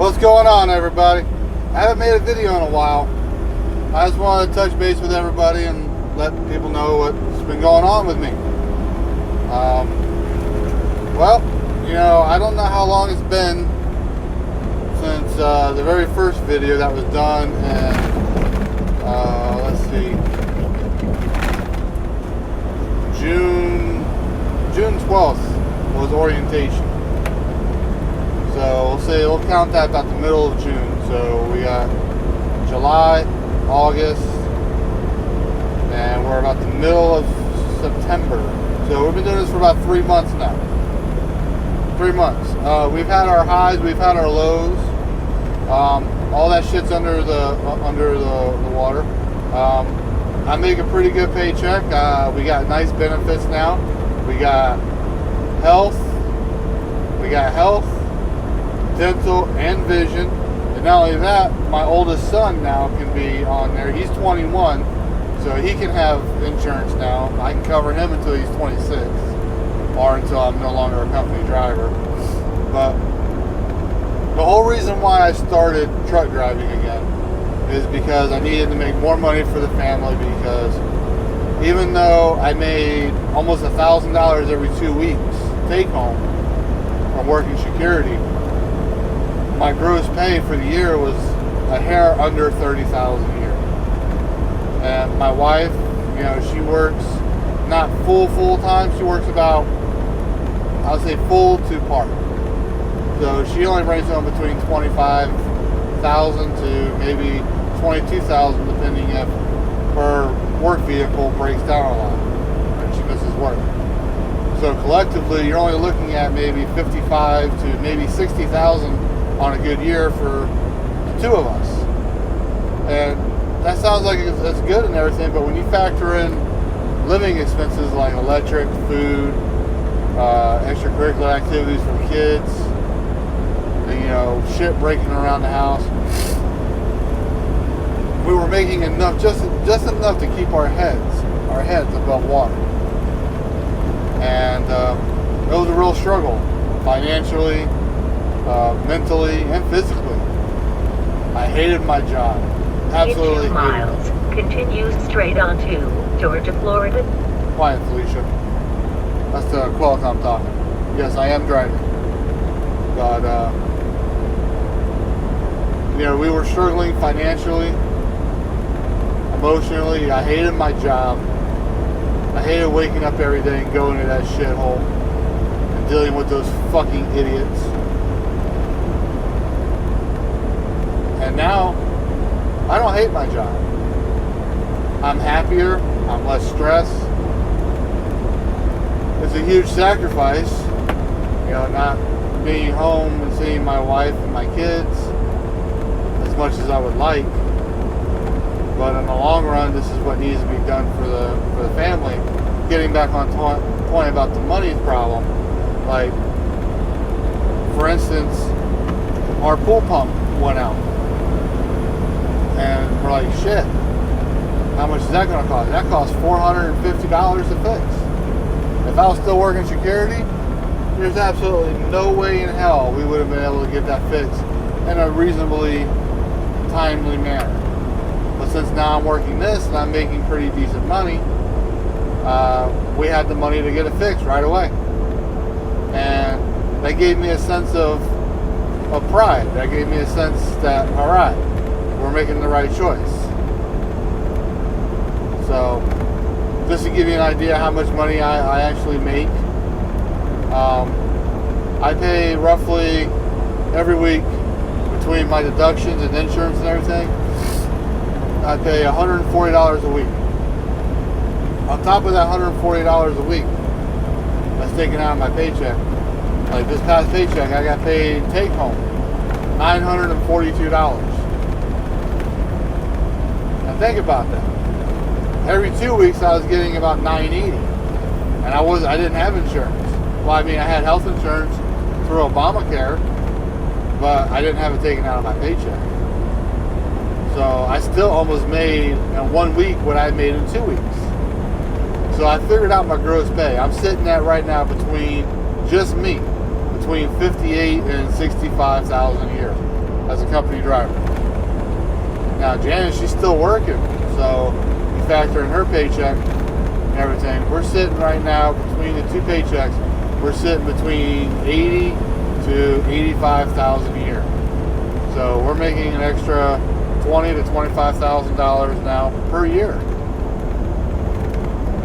What's going on, everybody? I haven't made a video in a while. I just wanted to touch base with everybody and let people know what's been going on with me. Well, you know, I don't know how long it's been since the very first video that was done in, let's see, June 12th was orientation. So we'll say we'll count that about the middle of June. So we got July, August, and we're about the middle of September. So we've been doing this for about 3 months now. 3 months. We've had our highs, we've had our lows. All that shit's under the water. I make a pretty good paycheck. We got nice benefits now. We got health. Dental and vision, and not only that, my oldest son now can be on there. He's 21, so he can have insurance now. I can cover him until he's 26, or until I'm no longer a company driver. But the whole reason why I started truck driving again is because I needed to make more money for the family, because even though I made almost $1,000 every 2 weeks take home from working security, my gross pay for the year was a hair under $30,000 a year. And my wife, you know, she works not full time. She works about, I would say, full to part. So she only brings home between $25,000 to maybe $22,000, depending if her work vehicle breaks down a lot and she misses work. So collectively, you're only looking at maybe $55,000 to maybe $60,000 on a good year for the two of us. And that sounds like it's good and everything, but when you factor in living expenses like electric, food, extracurricular activities for kids, and, you know, shit breaking around the house, we were making enough, just enough to keep our heads above water. And it was a real struggle, financially, mentally, and physically. I hated my job. Absolutely. In 2 miles, continue straight on to Georgia, Florida. Quiet, Felicia. That's the Qualcomm talking. Yes, I am driving. But, you know, we were struggling financially, emotionally. I hated my job. I hated waking up every day and going to that shithole and dealing with those fucking idiots. And now, I don't hate my job. I'm happier. I'm less stressed. It's a huge sacrifice, you know, not being home and seeing my wife and my kids as much as I would like. But in the long run, this is what needs to be done for the family. Getting back on point about the money problem, like, for instance, our pool pump went out. And we're like, shit, how much is that going to cost? That costs $450 to fix. If I was still working security, there's absolutely no way in hell we would have been able to get that fixed in a reasonably timely manner. But since now I'm working this and I'm making pretty decent money, we had the money to get it fixed right away. And that gave me a sense of pride. That gave me a sense that, all right, we're making the right choice. So, just to give you an idea how much money I actually make, I pay roughly every week, between my deductions and insurance and everything, I pay $140 a week. On top of that $140 a week, that's taken out of my paycheck. Like this past paycheck, I got paid take home $942. Now think about that. Every 2 weeks I was getting about $980, and I didn't have insurance. Well, I mean, I had health insurance through Obamacare, but I didn't have it taken out of my paycheck. So I still almost made in 1 week what I made in 2 weeks. So I figured out my gross pay. I'm sitting at right now between just me, between $58,000 and $65,000 a year. as a company driver. Now Janice, she's still working, so you factor in her paycheck and everything. We're sitting right now between the two paychecks. We're sitting between 80 to 85,000 a year. So we're making an extra $20,000 to $25,000 now per year.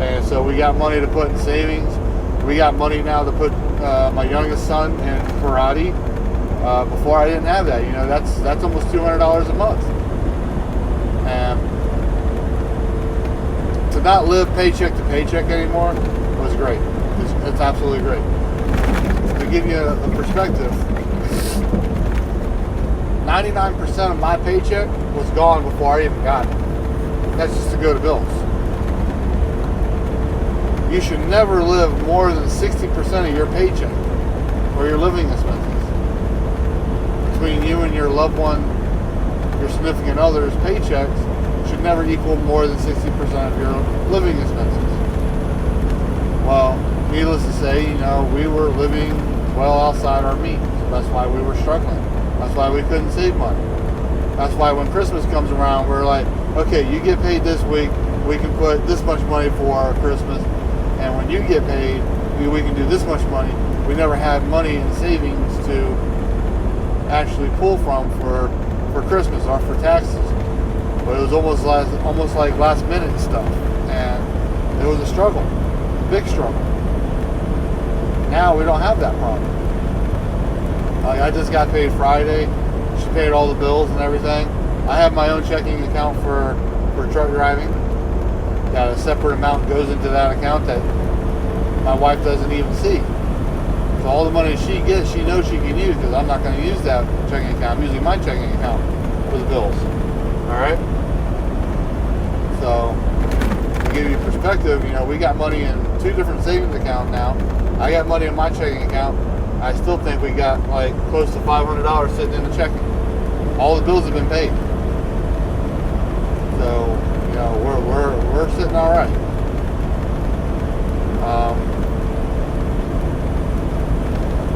And so we got money to put in savings. We got money now to put my youngest son in karate. Before I didn't have that. You know, that's almost $200 a month. And to not live paycheck to paycheck anymore was great. It's absolutely great. To give you a perspective, 99% of my paycheck was gone before I even got it. That's just to go to bills. You should never live more than 60% of your paycheck or your living expenses. Between you and your loved one, your significant other's paychecks should never equal more than 60% of your living expenses. Well, needless to say, you know, we were living well outside our means. That's why we were struggling. That's why we couldn't save money. That's why when Christmas comes around, we're like, okay, you get paid this week, we can put this much money for Christmas. And when you get paid, we can do this much money. We never had money in savings to actually pull from for Christmas or for taxes. But it was almost like last minute stuff. And it was a struggle, a big struggle. Now we don't have that problem. Like I just got paid Friday. She paid all the bills and everything. I have my own checking account for truck driving. Got a separate amount goes into that account that my wife doesn't even see. So all the money she gets, she knows she can use because I'm not going to use that checking account. I'm using my checking account for the bills. All right. So to give you perspective, you know, we got money in two different savings accounts now. I got money in my checking account. I still think we got like close to $500 sitting in the checking. All the bills have been paid. So, you know, we're sitting all right.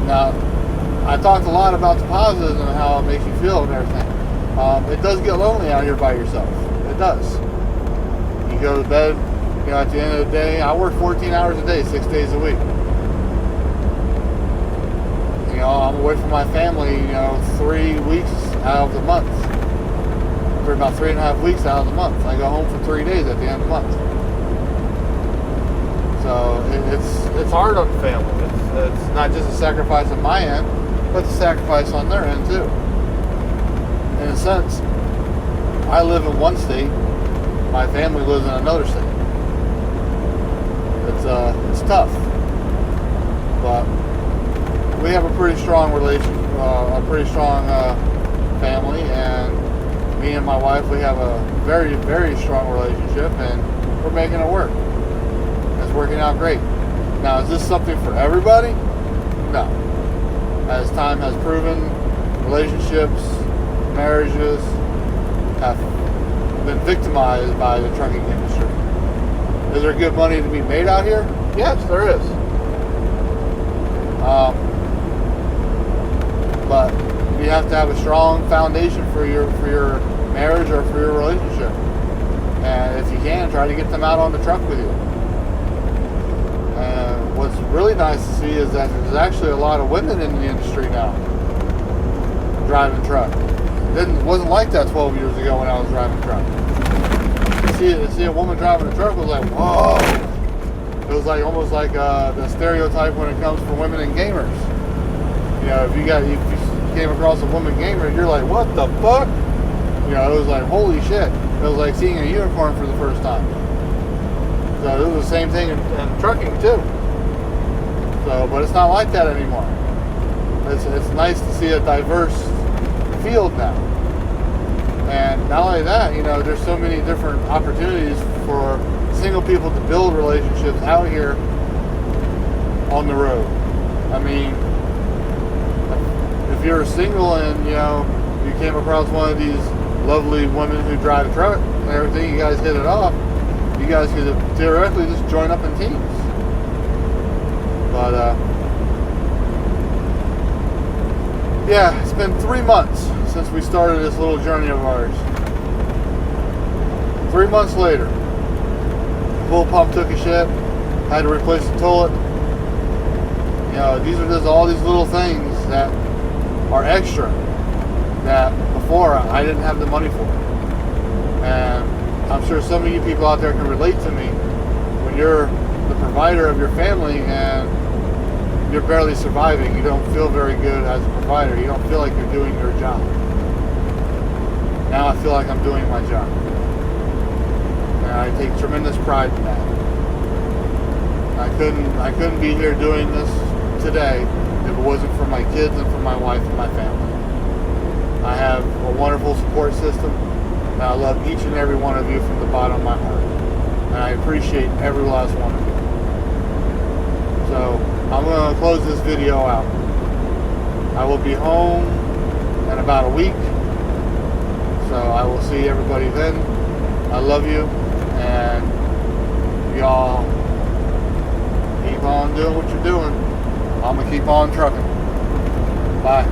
Now, I talked a lot about the positives and how it makes you feel and everything. It does get lonely out here by yourself. It does. You go to bed, you know, at the end of the day, I work 14 hours a day, 6 days a week. You know, I'm away from my family, you know, 3 weeks out of the month. For about 3.5 weeks out of the month. I go home for 3 days at the end of the month. So it's hard on the family. It's not just a sacrifice on my end, but a sacrifice on their end too. In a sense, I live in one state, my family lives in another state. It's tough, but we have a pretty strong family, and me and my wife, we have a very, very strong relationship, and we're making it work. It's working out great. Now, is this something for everybody? No. As time has proven, relationships, marriages have been victimized by the trucking industry. Is there good money to be made out here? Yes, there is. But you have to have a strong foundation for your marriage or for your relationship. And if you can, try to get them out on the truck with you. And what's really nice to see is that there's actually a lot of women in the industry now driving truck. It wasn't like that 12 years ago when I was driving truck. To see a woman driving a truck was like, whoa. It was like almost like the stereotype when it comes for women and gamers. You know, if you came across a woman gamer, you're like, what the fuck? You know, it was like, holy shit. It was like seeing a unicorn for the first time. So it was the same thing in trucking too. So, but it's not like that anymore. It's nice to see a diverse field now. And not only that, you know, there's so many different opportunities for single people to build relationships out here on the road. I mean, if you're single and, you know, you came across one of these lovely women who drive a truck and everything, you guys hit it off, you guys could theoretically just join up in teams. But, yeah, it's been 3 months since we started this little journey of ours. 3 months later, the fuel pump took a shit. Had to replace the toilet. You know, these are just all these little things that are extra that before I didn't have the money for. And I'm sure some of you people out there can relate to me when you're the provider of your family and you're barely surviving. You don't feel very good as a provider. You don't feel like you're doing your job. Now I feel like I'm doing my job. And I take tremendous pride in that. I couldn't be here doing this today if it wasn't for my kids and for my wife and my family. I have a wonderful support system, and I love each and every one of you from the bottom of my heart. And I appreciate every last one of you. So I'm going to close this video out. I will be home in about a week, so I will see everybody then. I love you, and y'all keep on doing what you're doing. I'm going to keep on trucking. Bye.